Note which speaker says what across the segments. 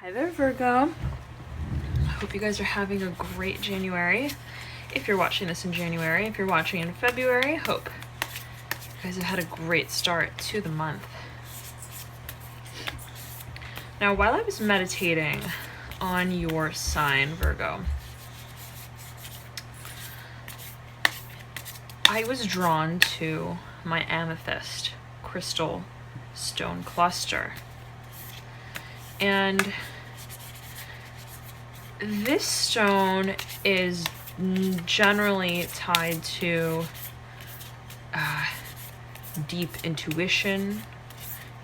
Speaker 1: Hi there, Virgo. I hope you guys are having a great January. If you're watching this in January, if you're watching in February, hope you guys have had a great start to the month. Now, while I was meditating on your sign, Virgo, I was drawn to my amethyst crystal stone cluster. And this stone is generally tied to deep intuition,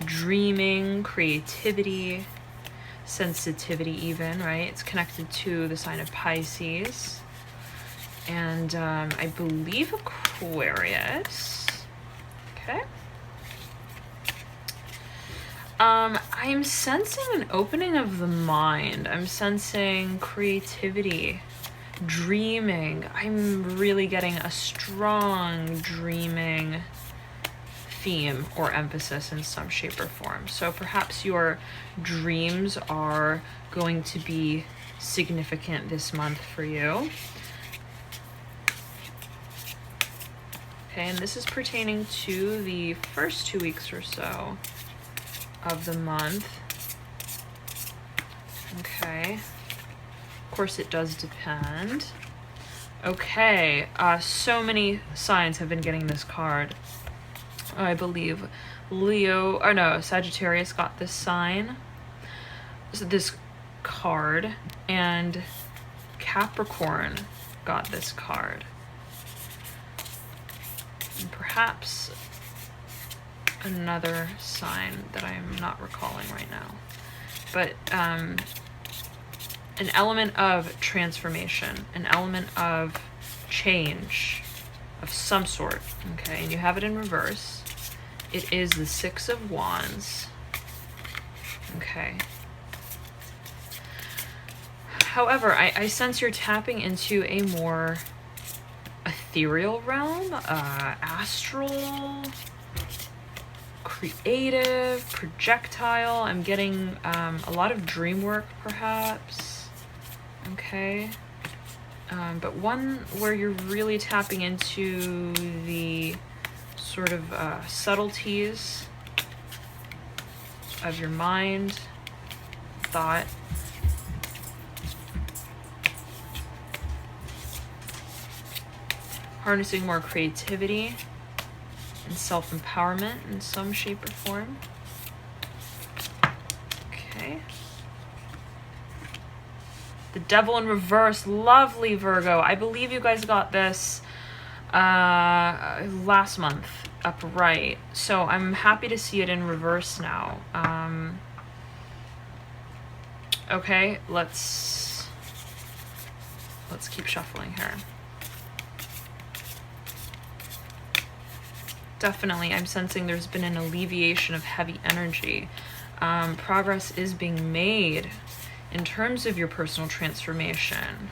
Speaker 1: dreaming, creativity, sensitivity even, right? It's connected to the sign of Pisces. And I believe Aquarius. Okay. I'm sensing an opening of the mind. I'm sensing creativity, dreaming. I'm really getting a strong dreaming theme or emphasis in some shape or form. So perhaps your dreams are going to be significant this month for you. Okay, and this is pertaining to the first 2 weeks or so of the month. Okay. Of course, it does depend. Okay, so many signs have been getting this card. I believe Sagittarius got this card, and Capricorn got this card. And perhaps another sign that I'm not recalling right now. But an element of transformation, an element of change of some sort, okay? And you have it in reverse. It is the Six of Wands, okay? However, I sense you're tapping into a more ethereal realm, astral, creative, projectile. I'm getting a lot of dream work, perhaps. Okay. But one where you're really tapping into the sort of subtleties of your mind, thought. Harnessing more creativity and self-empowerment in some shape or form. Okay. The Devil in reverse. Lovely, Virgo. I believe you guys got this last month upright. So I'm happy to see it in reverse now. Okay, let's keep shuffling here. Definitely, I'm sensing there's been an alleviation of heavy energy. Progress is being made in terms of your personal transformation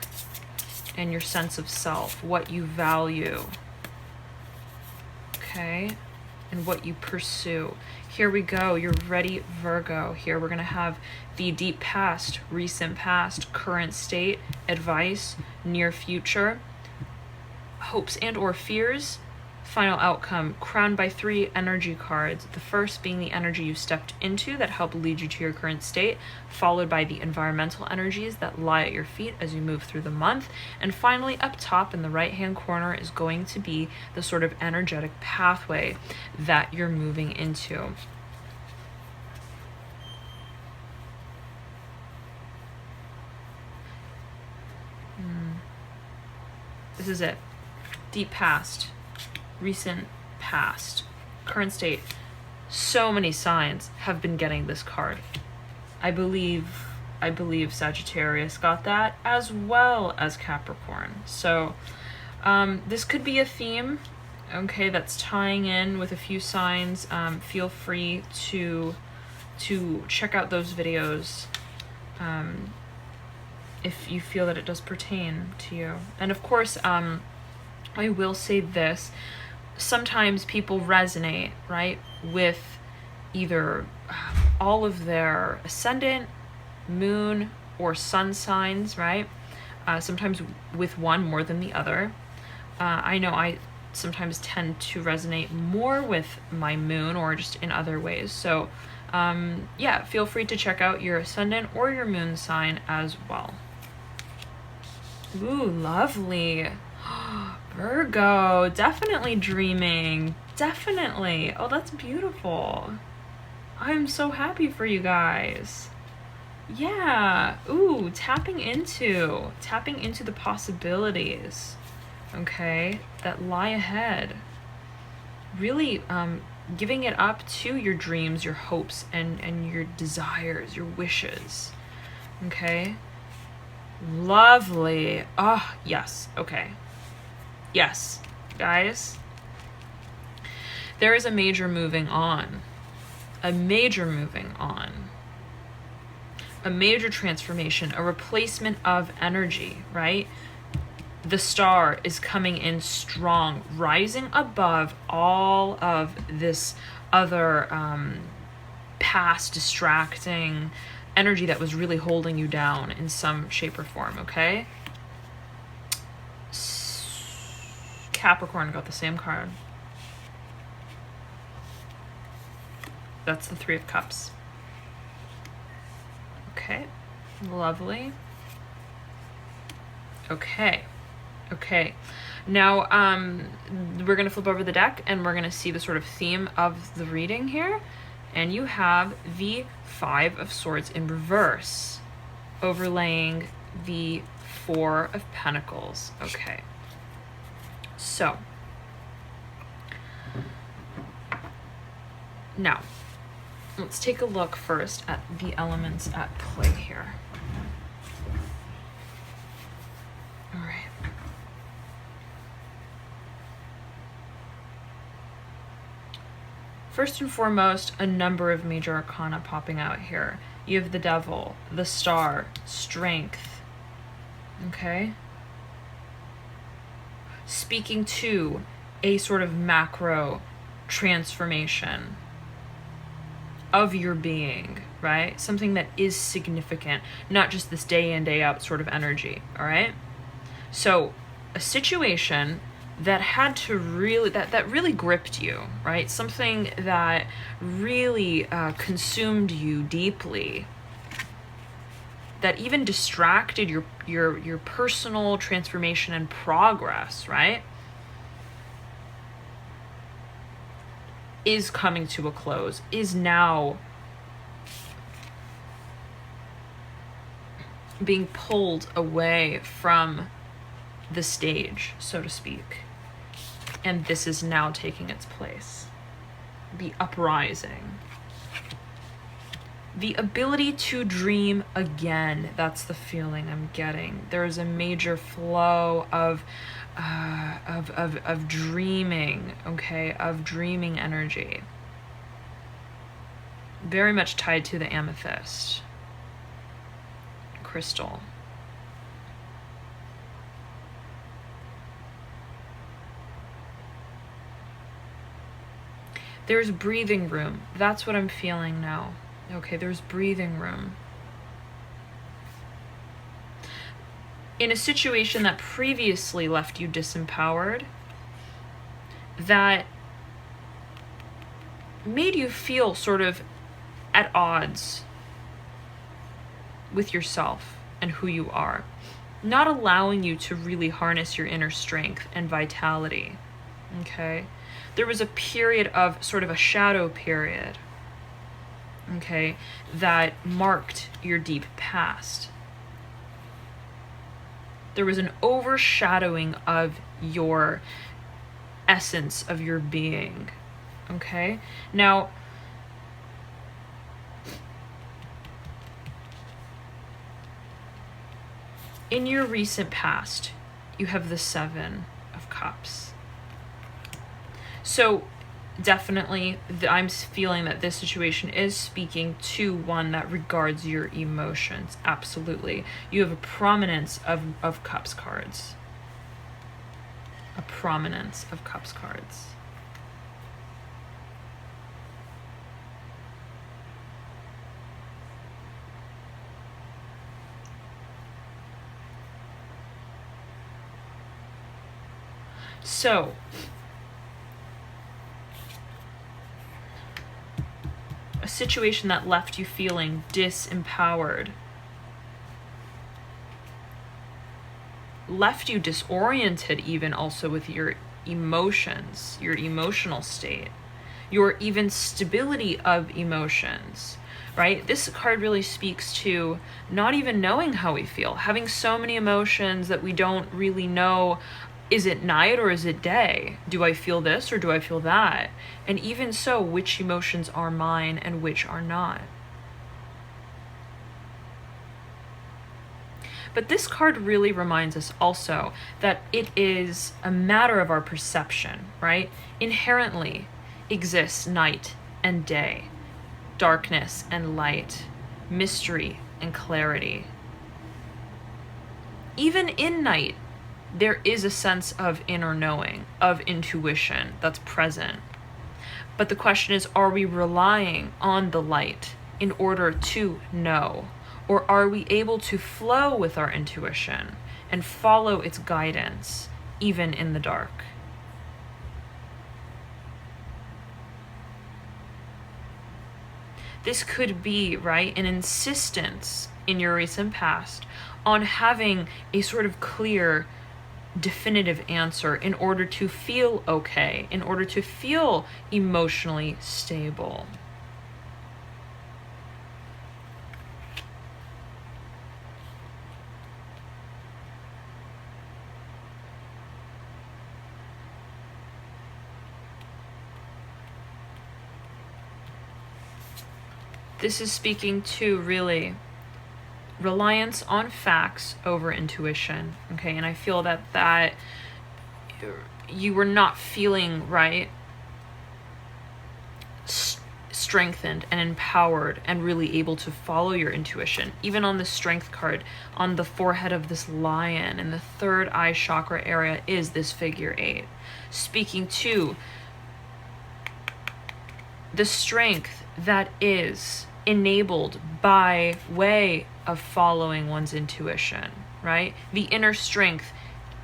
Speaker 1: and your sense of self, what you value, okay, and what you pursue. Here we go. You're ready, Virgo. Here we're going to have the deep past, recent past, current state, advice, near future, hopes and or fears, final outcome, crowned by 3 energy cards. The first being the energy you stepped into that helped lead you to your current state, followed by the environmental energies that lie at your feet as you move through the month. And finally, up top in the right-hand corner is going to be the sort of energetic pathway that you're moving into. This is it. Deep past, recent past, current state. So many signs have been getting this card. I believe Sagittarius got that, as well as Capricorn. So this could be a theme, okay, that's tying in with a few signs. Feel free to check out those videos if you feel that it does pertain to you. And of course, I will say this. Sometimes people resonate, right, with either all of their ascendant moon or sun signs, right? Sometimes with one more than the other. I know I sometimes tend to resonate more with my moon or just in other ways. So yeah, feel free to check out your ascendant or your moon sign as well. Ooh, lovely. Virgo, definitely dreaming. Definitely. Oh, that's beautiful. I'm so happy for you guys. Yeah. Ooh, tapping into the possibilities, okay, that lie ahead. Really giving it up to your dreams, your hopes, and your desires, your wishes. Okay? Lovely. Oh, yes. Okay. Yes, guys. There is a major moving on. A major moving on. A major transformation, a replacement of energy, right? The star is coming in strong, rising above all of this other past distracting energy that was really holding you down in some shape or form, okay? Capricorn got the same card. That's the Three of Cups. Okay, lovely. Okay. Now, we're going to flip over the deck and we're going to see the sort of theme of the reading here. And you have the Five of Swords in reverse, overlaying the Four of Pentacles. Okay. So, now, let's take a look first at the elements at play here. All right. First and foremost, a number of major arcana popping out here. You have the Devil, the Star, Strength. Okay? Speaking to a sort of macro transformation of your being, right? Something that is significant, not just this day in, day out sort of energy, all right? So, a situation that had to really, that really gripped you, right? Something that really consumed you deeply, that even distracted your personal transformation and progress, right? Is coming to a close, is now being pulled away from the stage, so to speak. And this is now taking its place. The uprising. The ability to dream again. That's the feeling I'm getting. There's a major flow of dreaming, okay, of dreaming energy. Very much tied to the amethyst crystal. There's breathing room. That's what I'm feeling now. Okay, there's breathing room. In a situation that previously left you disempowered, that made you feel sort of at odds with yourself and who you are, not allowing you to really harness your inner strength and vitality, okay? There was a period of sort of a shadow period, okay, that marked your deep past. There was an overshadowing of your essence, of your being, okay? Now, in your recent past, you have the Seven of Cups. So definitely, I'm feeling that this situation is speaking to one that regards your emotions. Absolutely. You have a prominence of Cups cards. A prominence of Cups cards. So, a situation that left you feeling disempowered, left you disoriented even also with your emotions, your emotional state, your even stability of emotions, right? This card really speaks to not even knowing how we feel, having so many emotions that we don't really know, is it night or is it day? Do I feel this or do I feel that? And even so, which emotions are mine and which are not? But this card really reminds us also that it is a matter of our perception, right? Inherently exists night and day, darkness and light, mystery and clarity. Even in night, there is a sense of inner knowing, of intuition that's present. But the question is, are we relying on the light in order to know? Or are we able to flow with our intuition and follow its guidance, even in the dark? This could be, right, an insistence in your recent past on having a sort of clear, definitive answer in order to feel okay, in order to feel emotionally stable. This is speaking to really reliance on facts over intuition, okay? And I feel that you were not feeling, right, strengthened and empowered and really able to follow your intuition. Even on the strength card, on the forehead of this lion in the third eye chakra area is this figure 8, speaking to the strength that is enabled by way of following one's intuition, right? The inner strength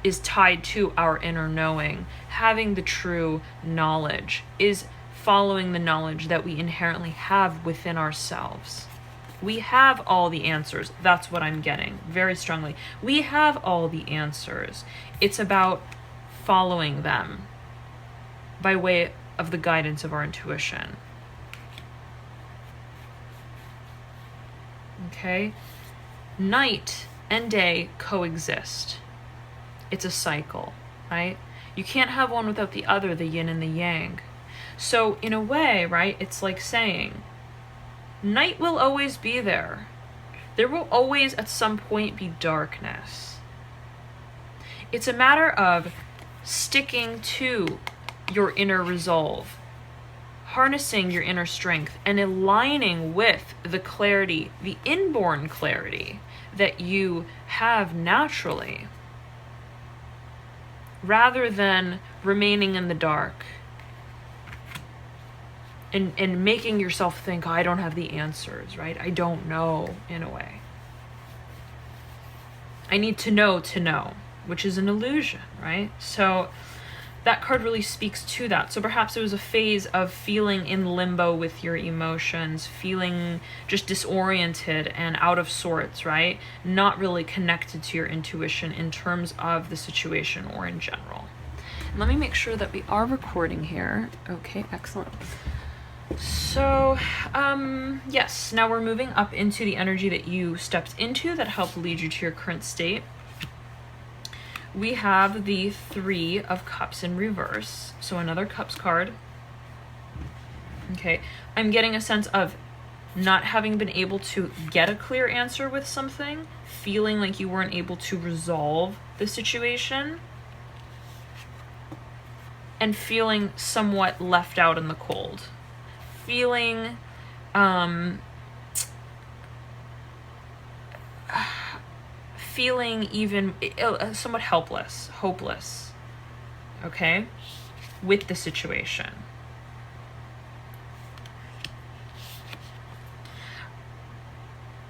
Speaker 1: is tied to our inner knowing. Having the true knowledge is following the knowledge that we inherently have within ourselves. We have all the answers. That's what I'm getting very strongly. We have all the answers. It's about following them by way of the guidance of our intuition. Okay? Night and day coexist. It's a cycle, right? You can't have one without the other, the yin and the yang. So in a way, right, it's like saying, night will always be there. There will always at some point be darkness. It's a matter of sticking to your inner resolve, harnessing your inner strength and aligning with the clarity, the inborn clarity that you have naturally, rather than remaining in the dark and making yourself think, oh, I don't have the answers, right? I don't know, in a way. I need to know, which is an illusion, right? So that card really speaks to that. So perhaps it was a phase of feeling in limbo with your emotions, feeling just disoriented and out of sorts, right? Not really connected to your intuition in terms of the situation or in general. And let me make sure that we are recording here. Okay, excellent. So, yes, now we're moving up into the energy that you stepped into that helped lead you to your current state. We have the 3 of Cups in reverse. So another Cups card. Okay, I'm getting a sense of not having been able to get a clear answer with something, feeling like you weren't able to resolve the situation, and feeling somewhat left out in the cold. Feeling feeling even somewhat helpless, hopeless, okay, with the situation.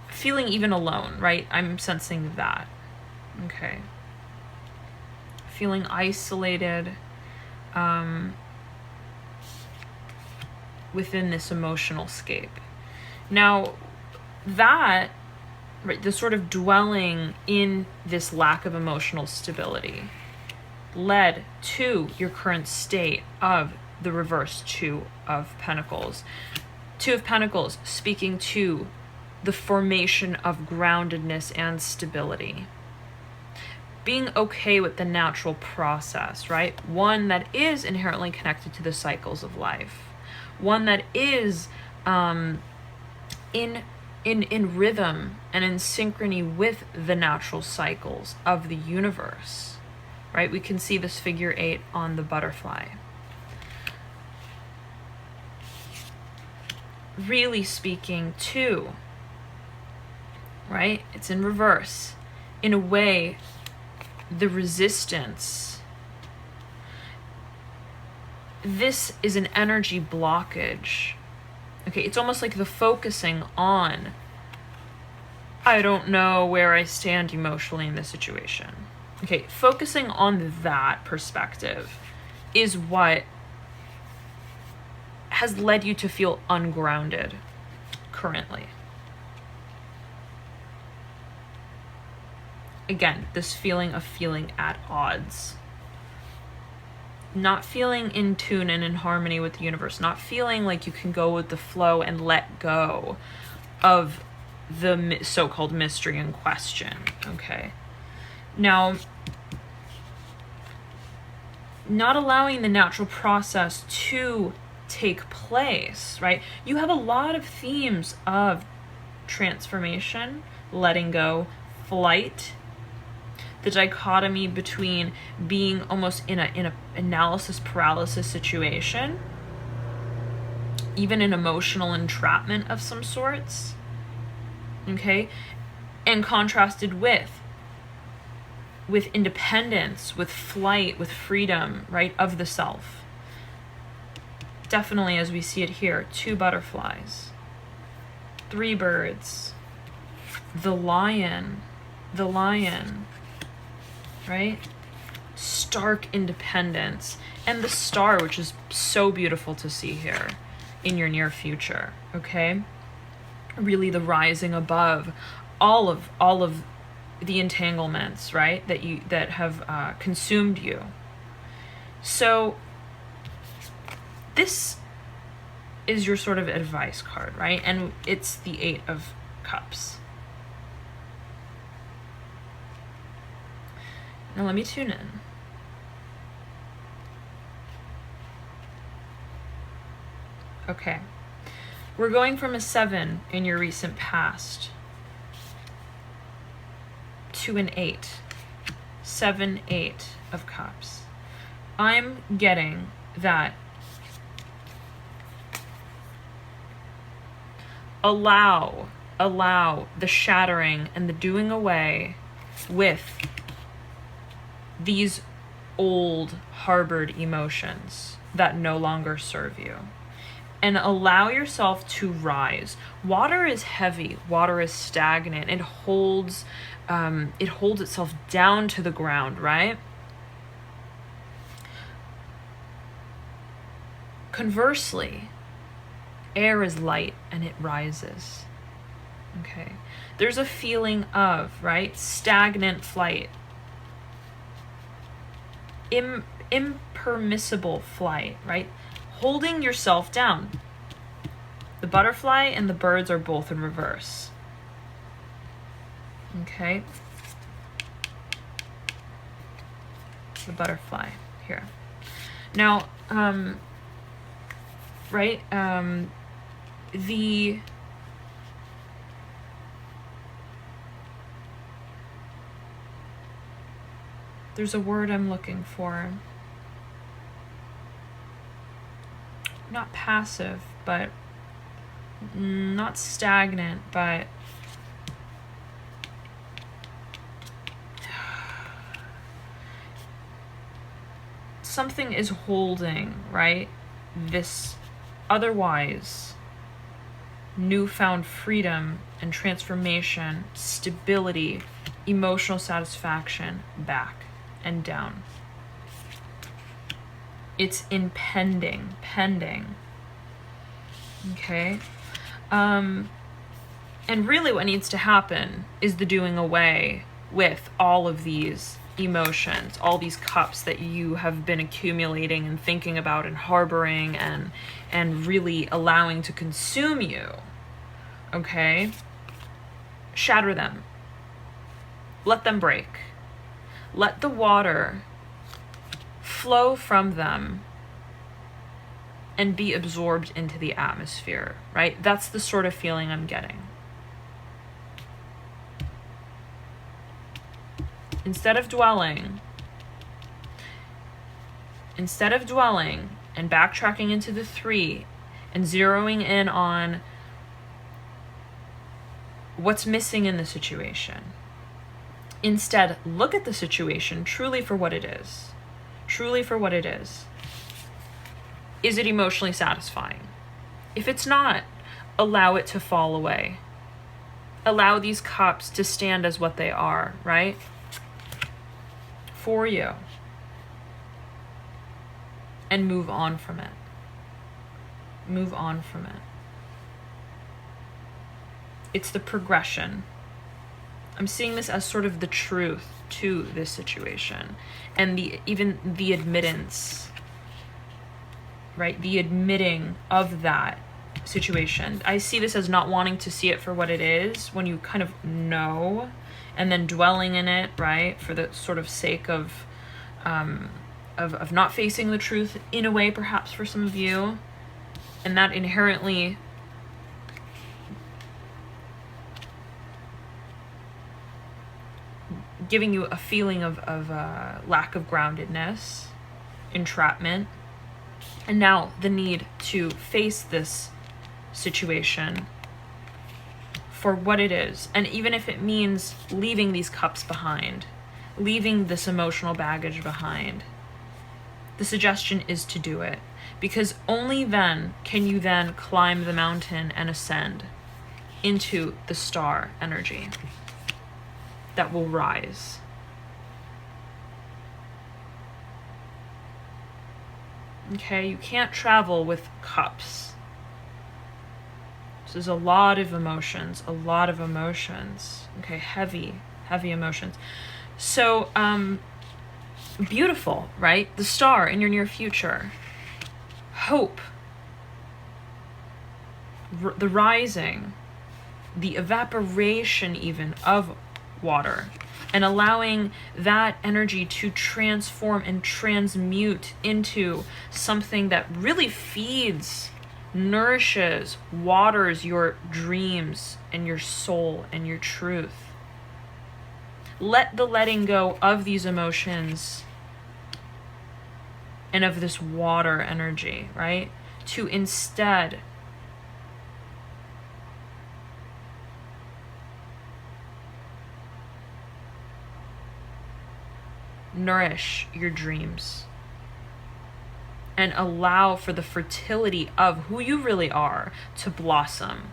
Speaker 1: Feeling even alone, right? I'm sensing that, okay. feeling isolated within this emotional scape. Now, that, right, the sort of dwelling in this lack of emotional stability led to your current state of the reverse Two of Pentacles. Two of Pentacles speaking to the formation of groundedness and stability. Being okay with the natural process, right? One that is inherently connected to the cycles of life. One that is in rhythm and in synchrony with the natural cycles of the universe, right? We can see this figure 8 on the butterfly. Really speaking too, right? It's in reverse. In a way, the resistance, this is an energy blockage. Okay, it's almost like the focusing on, I don't know where I stand emotionally in this situation. Okay, focusing on that perspective is what has led you to feel ungrounded currently. Again, this feeling of feeling at odds. Not feeling in tune and in harmony with the universe. Not feeling like you can go with the flow and let go of the so-called mystery in question. Okay. Now, not allowing the natural process to take place, right? You have a lot of themes of transformation, letting go, flight, the dichotomy between being almost in a analysis paralysis situation, even an emotional entrapment of some sorts, okay, and contrasted with independence, with flight, with freedom, right, of the self. Definitely, as we see it here, 2 butterflies, 3 birds, the lion, right? Stark independence. And the star, which is so beautiful to see here in your near future, okay? Really the rising above all of the entanglements, right? That have consumed you. So this is your sort of advice card, right? And it's the 8 of Cups. Now let me tune in. Okay. We're going from a 7 in your recent past to an 8. 7, 8 of Cups. I'm getting that allow the shattering and the doing away with these old harbored emotions that no longer serve you, and allow yourself to rise. Water is heavy. Water is stagnant. It holds itself down to the ground, right? Conversely, air is light and it rises. Okay. There's a feeling of, right, stagnant flight. Impermissible flight, right? Holding yourself down. The butterfly and the birds are both in reverse. Okay. The butterfly here. Now, right, there's a word I'm looking for. Not passive, but not stagnant, but something is holding, right? This otherwise newfound freedom and transformation, stability, emotional satisfaction back and down. It's impending, pending. Okay? And really what needs to happen is the doing away with all of these emotions, all these cups that you have been accumulating and thinking about and harboring and really allowing to consume you. Okay? Shatter them. Let them break. Let the water flow from them and be absorbed into the atmosphere, right? That's the sort of feeling I'm getting. Instead of dwelling and backtracking into the 3 and zeroing in on what's missing in the situation, instead, look at the situation truly for what it is. Truly for what it is. Is it emotionally satisfying? If it's not, allow it to fall away. Allow these cups to stand as what they are, right? For you. And move on from it. Move on from it. It's the progression. I'm seeing this as sort of the truth to this situation, and even the admittance, right? The admitting of that situation. I see this as not wanting to see it for what it is when you kind of know, and then dwelling in it, right? For the sort of sake of not facing the truth in a way, perhaps for some of you, and that inherently giving you a feeling of lack of groundedness, entrapment, and now the need to face this situation for what it is. And even if it means leaving these cups behind, leaving this emotional baggage behind, the suggestion is to do it, because only then can you then climb the mountain and ascend into the star energy that will rise. Okay, you can't travel with cups. So there's a lot of emotions, Okay, heavy emotions. So, beautiful, right? The star in your near future. Hope. The rising. The evaporation even of water, and allowing that energy to transform and transmute into something that really feeds, nourishes, waters your dreams and your soul and your truth. Let the letting go of these emotions and of this water energy, right? To instead nourish your dreams and allow for the fertility of who you really are to blossom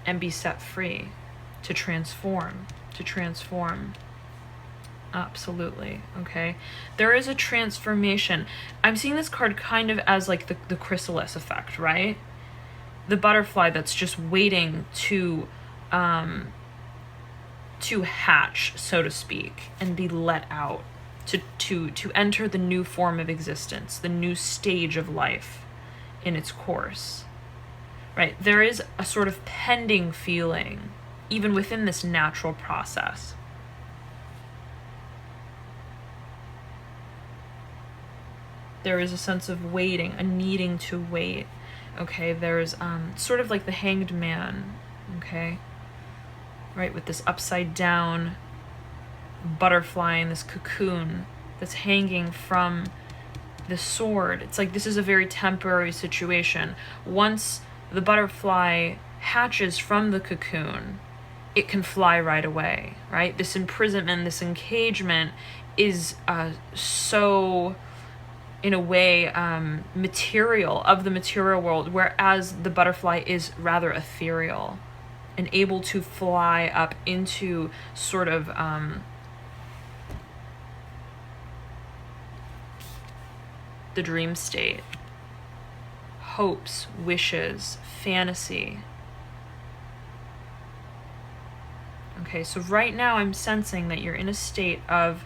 Speaker 1: and be set free, to transform. Absolutely. Okay, there is a transformation. I'm seeing this card kind of as like the chrysalis effect, right? The butterfly that's just waiting to hatch, so to speak, and be let out to enter the new form of existence, the new stage of life in its course, right? There is a sort of pending feeling even within this natural process. There is a sense of waiting, a needing to wait. Okay, there's sort of like the Hanged Man, okay? Right, with this upside down butterfly in this cocoon that's hanging from the sword. It's like this is a very temporary situation. Once the butterfly hatches from the cocoon, it can fly right away, right? This imprisonment, this engagement is so, in a way, material, of the material world, whereas the butterfly is rather ethereal and able to fly up into sort of the dream state, hopes, wishes, fantasy. Okay, so right now I'm sensing that you're in a state of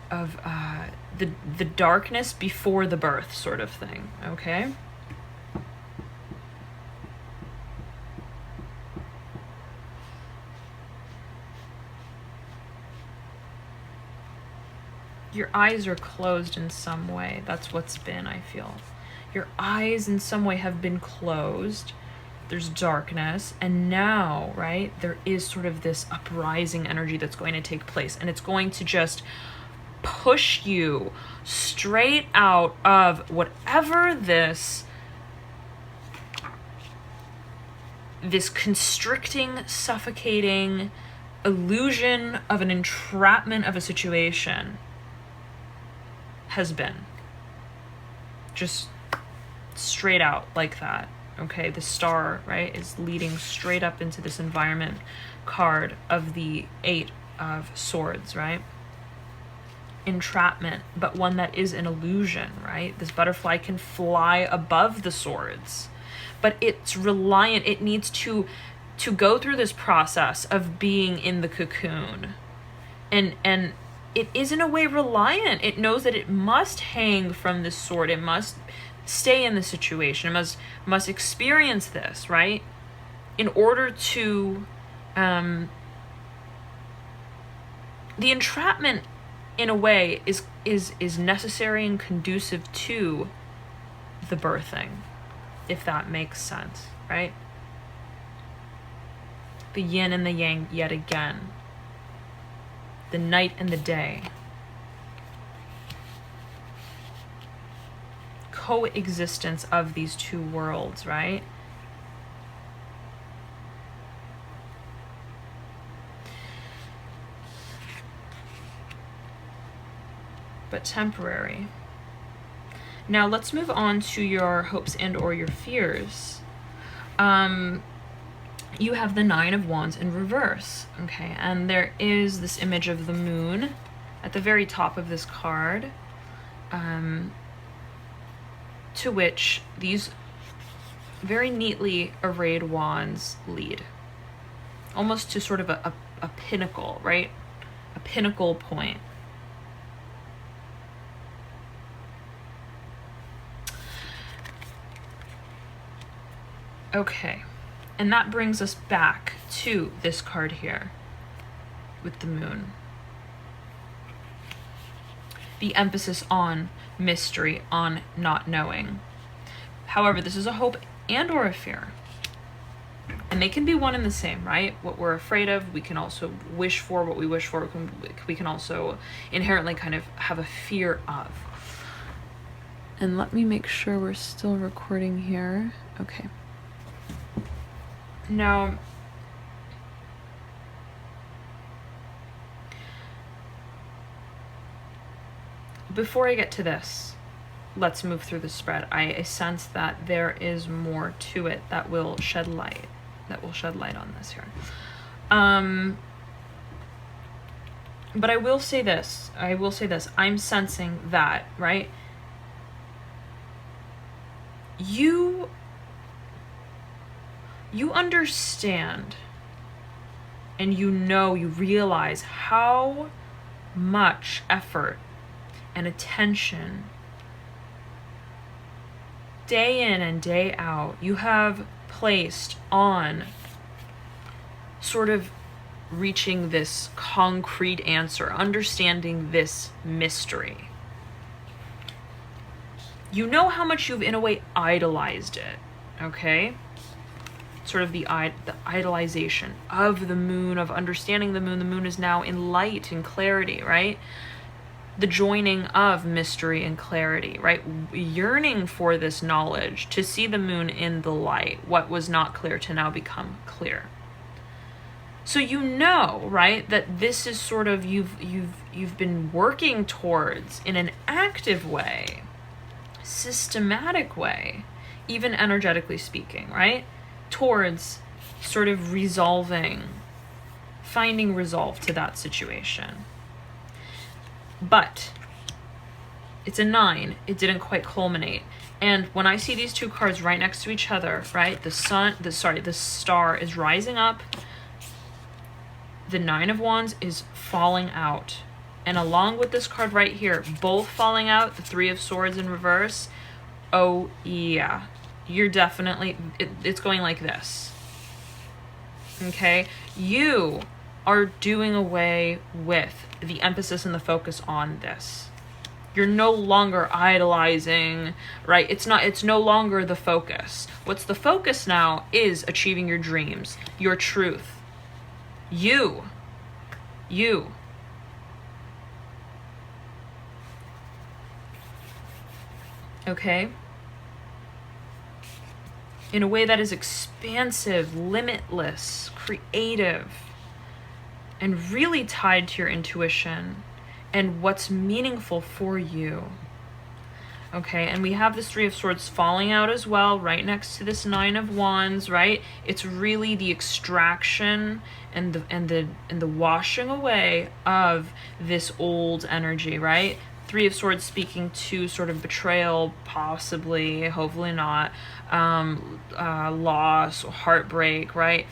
Speaker 1: the darkness before the birth sort of thing, okay? Your eyes are closed in some way. That's what's been, I feel. Your eyes in some way have been closed. There's darkness. And now, right, there is sort of this uprising energy that's going to take place. And it's going to just push you straight out of whatever this constricting, suffocating illusion of an entrapment of a situation has been. Just straight out like that. Okay, the star, right, is leading straight up into this environment card of the 8 of Swords, right? Entrapment, but one that is an illusion, right? This butterfly can fly above the swords, but it's reliant, it needs to go through this process of being in the cocoon. And it is in a way reliant. It knows that it must hang from this sword. It must stay in the situation. It must experience this, right? In order to the entrapment in a way is necessary and conducive to the birthing, if that makes sense, right? The yin and the yang yet again. The night and the day. Coexistence of these two worlds, right? But temporary. Now let's move on to your hopes and or your fears. You have the 9 of Wands in reverse, okay? And there is this image of the moon at the very top of this card, to which these very neatly arrayed wands lead. Almost to sort of a pinnacle, right? A pinnacle point. Okay. And that brings us back to this card here with the moon. The emphasis on mystery, on not knowing. However, this is a hope and or a fear. And they can be one and the same, right? What we're afraid of, we can also wish for. What we wish for, we can also inherently kind of have a fear of. And let me make sure we're still recording here. Okay. Now, before I get to this, let's move through the spread. I sense that there is more to it that will shed light. On this here. But I will say this. I'm sensing that, right? You understand and you realize how much effort and attention day in and day out you have placed on sort of reaching this concrete answer, understanding this mystery. You know how much you've in a way idolized it, okay? Sort of the idolization of the moon, of understanding the moon. The moon is now in light and clarity, right? The joining of mystery and clarity, right? Yearning for this knowledge, to see the moon in the light, what was not clear to now become clear. So right, that this is sort of you've been working towards in an active way, systematic way, even energetically speaking, right? Towards sort of finding resolve to that situation. But It's a 9. It didn't quite culminate. And when I see these two cards right next to each other, right, the star is rising up, the 9 of Wands is falling out. And along with this card right here, both falling out, the 3 of Swords in reverse, oh yeah, you're definitely, it's going like this. Okay? You are doing away with the emphasis and the focus on this. You're no longer idolizing, right? It's no longer the focus. What's the focus now is achieving your dreams, your truth. You. Okay? In a way that is expansive, limitless, creative, and really tied to your intuition and what's meaningful for you. Okay, and we have this 3 of Swords falling out as well, right next to this 9 of Wands, right? It's really the extraction and the washing away of this old energy, right? 3 of Swords speaking to sort of betrayal, possibly, hopefully not, loss, heartbreak, right?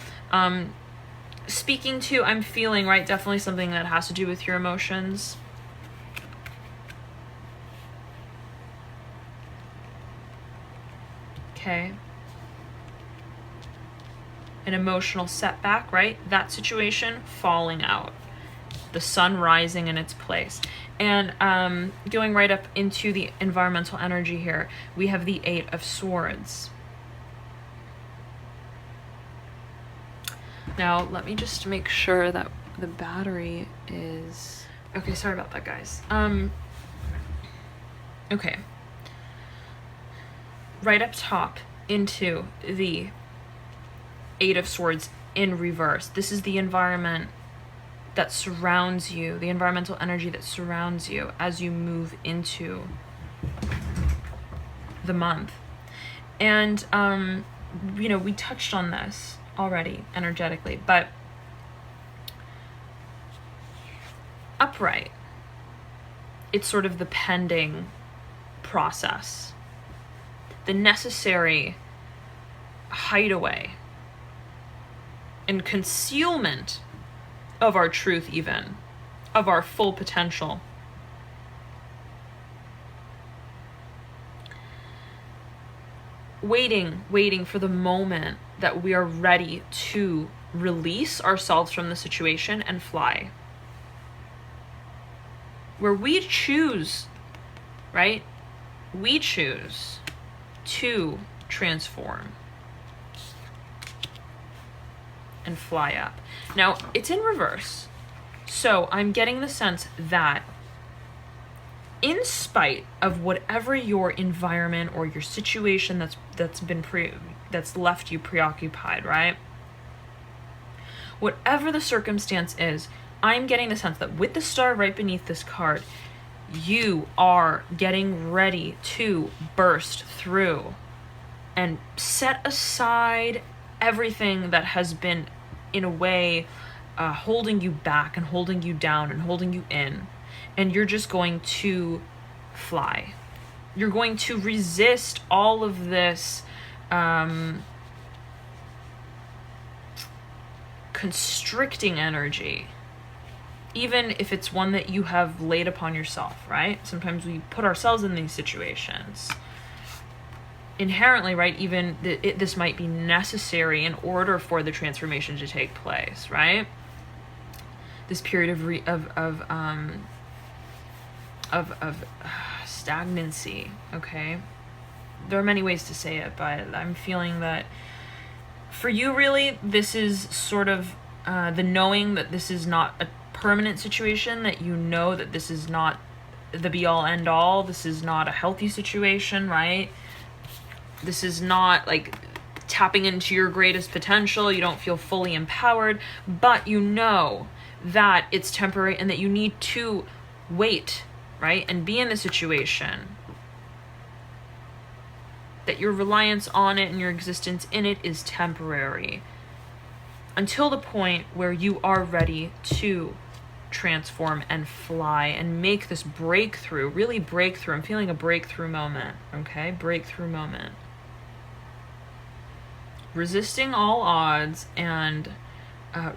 Speaker 1: Speaking to, I'm feeling, right, definitely something that has to do with your emotions. Okay. An emotional setback, right? That situation falling out. The sun rising in its place. And going right up into the environmental energy here, we have the 8 of Swords. Now, let me just make sure that the battery is... Okay, sorry about that, guys. Okay. Right up top into the 8 of Swords in reverse. This is the environment that surrounds you, the environmental energy that surrounds you as you move into the month. And, you know, we touched on this already energetically, but upright, it's sort of the pending process, the necessary hideaway and concealment of our truth, even of our full potential. Waiting for the moment that we are ready to release ourselves from the situation and fly. Where we choose, right? We choose to transform and fly up. Now, it's in reverse. So I'm getting the sense that in spite of whatever your environment or your situation that's left you preoccupied, right? Whatever the circumstance is, I'm getting the sense that with the star right beneath this card, you are getting ready to burst through and set aside everything that has been, in a way, holding you back and holding you down and holding you in. And you're just going to fly. You're going to resist all of this constricting energy, even if it's one that you have laid upon yourself, right? Sometimes we put ourselves in these situations. Inherently, right, even this might be necessary in order for the transformation to take place, right? This period of stagnancy, okay? There are many ways to say it, but I'm feeling that for you, really, this is sort of the knowing that this is not a permanent situation, that you know that this is not the be-all, end-all, this is not a healthy situation, right? This is not like tapping into your greatest potential. You don't feel fully empowered, but you know that it's temporary and that you need to wait, right? And be in the situation. That your reliance on it and your existence in it is temporary. Until the point where you are ready to transform and fly and make this breakthrough, really breakthrough. I'm feeling a breakthrough moment, okay? Breakthrough moment. Resisting all odds and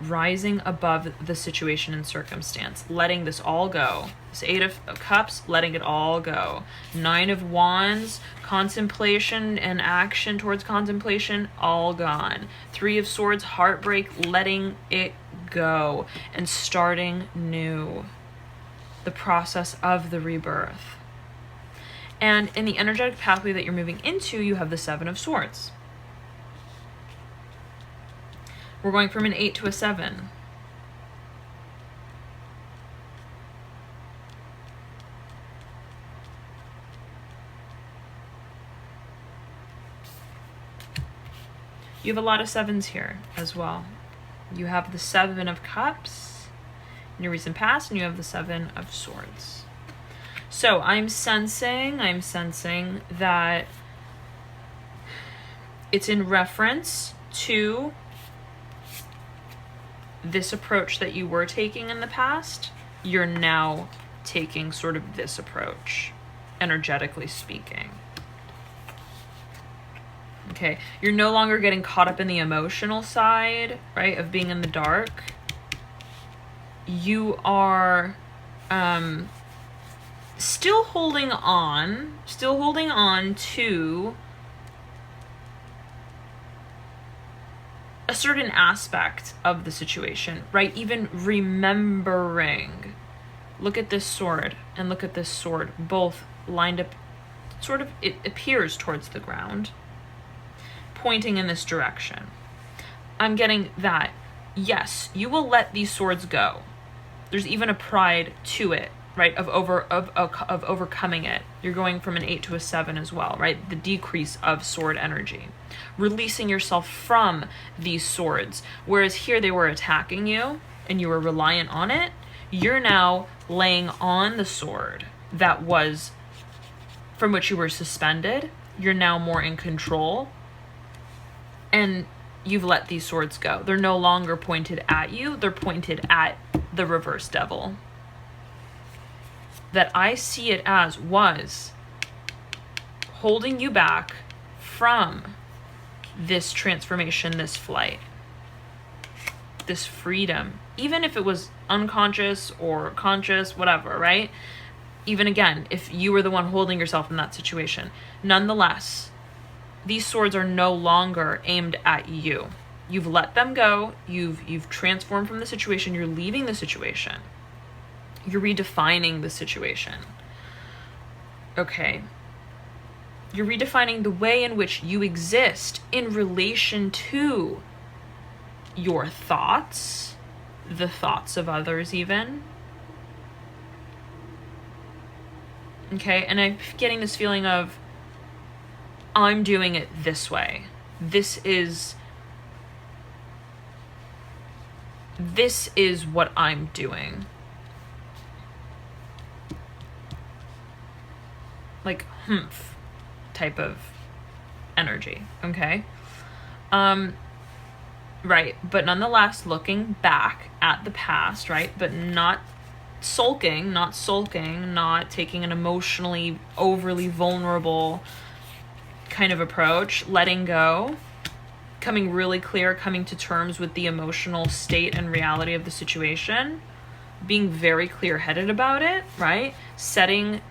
Speaker 1: rising above the situation and circumstance, letting this all go. This 8 of Cups, letting it all go. 9 of Wands, contemplation and action towards contemplation, all gone. 3 of Swords, heartbreak, letting it go and starting new. The process of the rebirth. And in the energetic pathway that you're moving into, you have the 7 of Swords. We're going from an 8 to a 7. You have a lot of 7s here as well. You have the 7 of Cups in your recent past, and you have the 7 of Swords. So I'm sensing that it's in reference to this approach that you were taking in the past. You're now taking sort of this approach, energetically speaking. Okay, you're no longer getting caught up in the emotional side, right, of being in the dark. You are still holding on to a certain aspect of the situation, right? Even remembering. Look at this sword and look at this sword, both lined up, sort of, it appears towards the ground, pointing in this direction. I'm getting that, yes, you will let these swords go. There's even a pride to it, right? Of overcoming it. You're going from an 8 to a 7 as well, right? The decrease of sword energy. Releasing yourself from these swords. Whereas here they were attacking you and you were reliant on it. You're now laying on the sword that was from which you were suspended. You're now more in control. And you've let these swords go. They're no longer pointed at you. They're pointed at the reverse devil. That I see it as was holding you back from this transformation, this flight, this freedom, even if it was unconscious or conscious, whatever, right? Even again, if you were the one holding yourself in that situation, nonetheless, these swords are no longer aimed at you. You've let them go. You've transformed from the situation. You're leaving the situation. You're redefining the situation. Okay. You're redefining the way in which you exist in relation to your thoughts, the thoughts of others even. Okay, and I'm getting this feeling of, I'm doing it this way. This is what I'm doing. Like, humph type of energy, okay? Right, but nonetheless, looking back at the past, right? But not sulking, not taking an emotionally overly vulnerable kind of approach, letting go, coming really clear, coming to terms with the emotional state and reality of the situation, being very clear-headed about it, right? Setting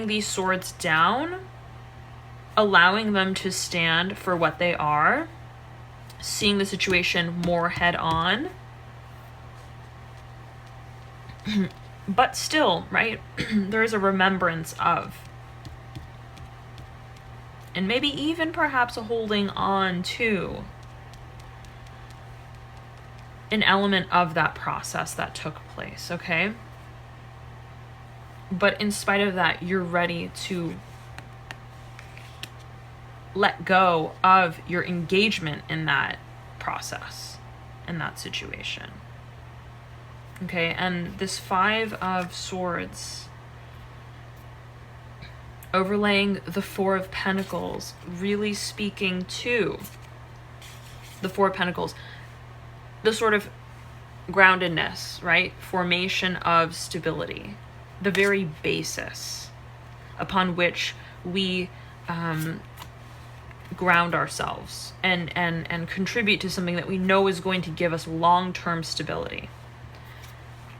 Speaker 1: these swords down, allowing them to stand for what they are, seeing the situation more head on, but still, right, there is a remembrance of, and maybe even perhaps a holding on to an element of that process that took place, okay? But in spite of that, you're ready to let go of your engagement in that process, in that situation. Okay, and this 5 of Swords, overlaying the 4 of Pentacles, really speaking to the 4 of Pentacles, the sort of groundedness, right? Formation of stability, the very basis upon which we ground ourselves and contribute to something that we know is going to give us long-term stability.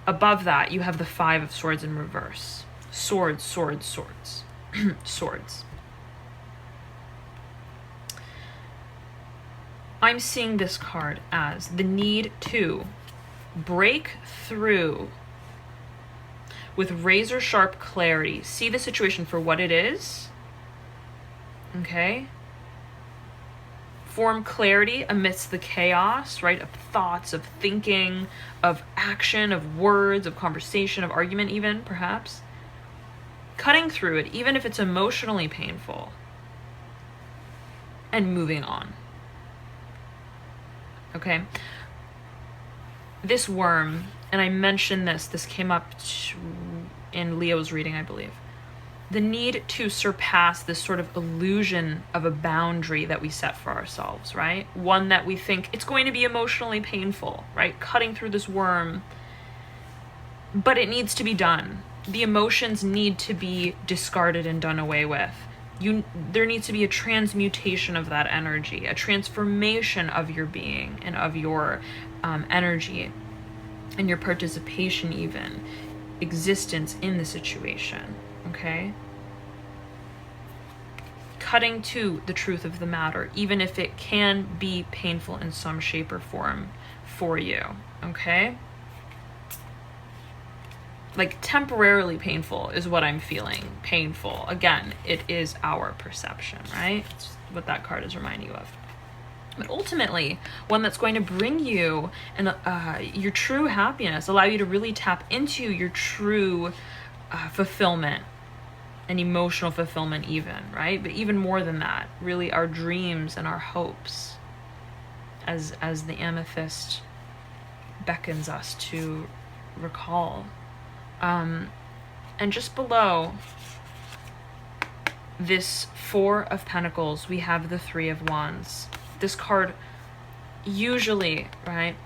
Speaker 1: Above that, you have the Five of Swords in reverse. Swords, swords, swords. Swords. I'm seeing this card as the need to break through with razor sharp clarity. See the situation for what it is. Okay? Form clarity amidst the chaos, right? Of thoughts, of thinking, of action, of words, of conversation, of argument even, perhaps. Cutting through it, even if it's emotionally painful. And moving on. Okay? This worm, and I mentioned this came up in Leo's reading, I believe. The need to surpass this sort of illusion of a boundary that we set for ourselves, right? One that we think it's going to be emotionally painful, right? Cutting through this worm. But it needs to be done. The emotions need to be discarded and done away with. There needs to be a transmutation of that energy, a transformation of your being and of your energy and your participation, even existence in the situation. Okay? Cutting to the truth of the matter, even if it can be painful in some shape or form for you. Okay? Like temporarily painful is what I'm feeling. Painful. Again, it is our perception, right? It's what that card is reminding you of. But ultimately, one that's going to bring you your true happiness, allow you to really tap into your true fulfillment and emotional fulfillment even, right? But even more than that, really our dreams and our hopes as the amethyst beckons us to recall. And just below this Four of Pentacles, we have the Three of Wands. This card usually, right,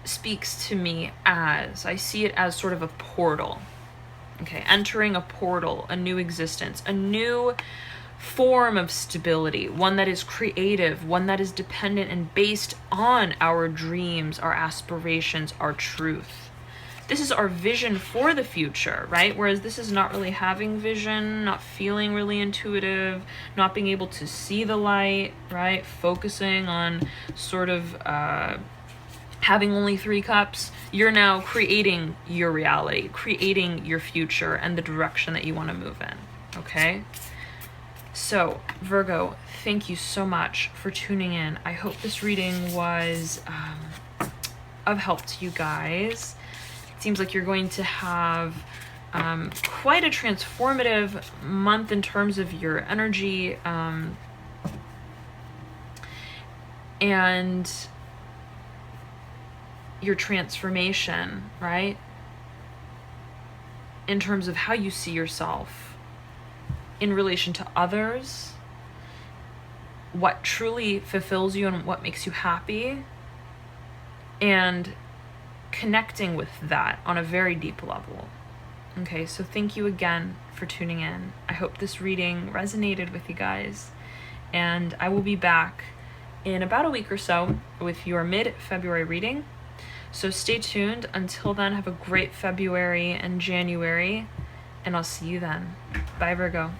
Speaker 1: speaks to me as, I see it as sort of a portal. Okay, entering a portal, a new existence, a new form of stability, one that is creative, one that is dependent and based on our dreams, our aspirations, our truth. This is our vision for the future, right? Whereas this is not really having vision, not feeling really intuitive, not being able to see the light, right? Focusing on sort of having only 3 cups. You're now creating your reality, creating your future and the direction that you want to move in, okay? So, Virgo, thank you so much for tuning in. I hope this reading was of help to you guys. It seems like you're going to have quite a transformative month in terms of your energy and your transformation, right? In terms of how you see yourself in relation to others, what truly fulfills you and what makes you happy, and connecting with that on a very deep level. Okay, so thank you again for tuning in. I hope this reading resonated with you guys, and I will be back in about a week or so with your mid-February reading. So stay tuned. Until then, have a great February and January, and I'll see you then. Bye, Virgo.